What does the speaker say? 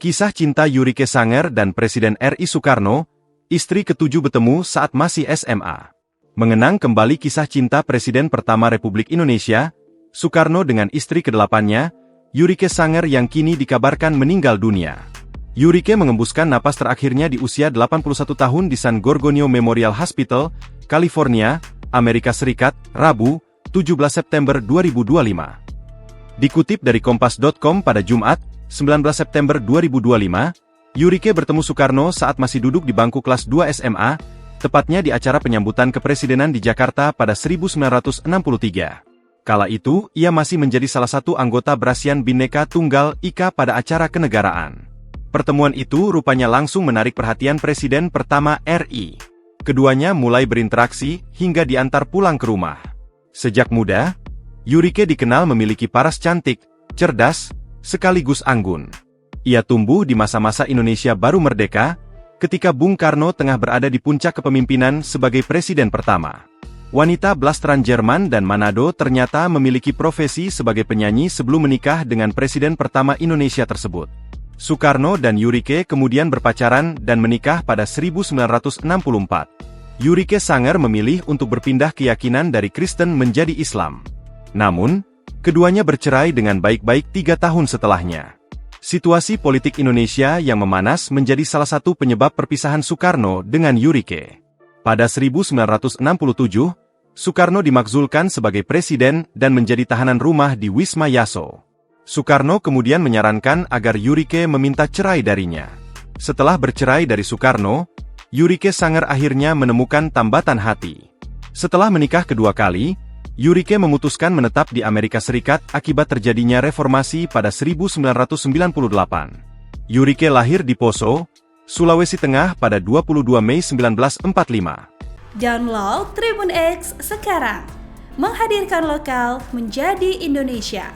Kisah cinta Yurike Sanger dan Presiden RI Soekarno, istri ketujuh bertemu saat masih SMA. Mengenang kembali kisah cinta Presiden pertama Republik Indonesia, Soekarno dengan istri ke-8-nya, Yurike Sanger yang kini dikabarkan meninggal dunia. Yurike mengembuskan napas terakhirnya di usia 81 tahun di San Gorgonio Memorial Hospital, California, Amerika Serikat, Rabu, 17 September 2025. Dikutip dari Kompas.com pada Jumat, 19 September 2025, Yurike bertemu Soekarno saat masih duduk di bangku kelas 2 SMA, tepatnya di acara penyambutan kepresidenan di Jakarta pada 1963. Kala itu, ia masih menjadi salah satu anggota Brazilian Bhinneka Tunggal Ika pada acara kenegaraan. Pertemuan itu rupanya langsung menarik perhatian Presiden pertama RI. Keduanya mulai berinteraksi hingga diantar pulang ke rumah. Sejak muda, Yurike dikenal memiliki paras cantik, cerdas, sekaligus anggun. Ia tumbuh di masa-masa Indonesia baru merdeka, ketika Bung Karno tengah berada di puncak kepemimpinan sebagai presiden pertama. Wanita blasteran Jerman dan Manado ternyata memiliki profesi sebagai penyanyi sebelum menikah dengan presiden pertama Indonesia tersebut. Soekarno dan Yurike kemudian berpacaran dan menikah pada 1964. Yurike Sanger memilih untuk berpindah keyakinan dari Kristen menjadi Islam. Namun, keduanya bercerai dengan baik-baik 3 tahun setelahnya. Situasi politik Indonesia yang memanas menjadi salah satu penyebab perpisahan Soekarno dengan Yurike. Pada 1967, Soekarno dimakzulkan sebagai presiden dan menjadi tahanan rumah di Wisma Yaso. Soekarno kemudian menyarankan agar Yurike meminta cerai darinya. Setelah bercerai dari Soekarno, Yurike Sanger akhirnya menemukan tambatan hati. Setelah menikah kedua kali, Yurike memutuskan menetap di Amerika Serikat akibat terjadinya reformasi pada 1998. Yurike lahir di Poso, Sulawesi Tengah pada 22 Mei 1945. Download Tribun X sekarang, menghadirkan lokal menjadi Indonesia.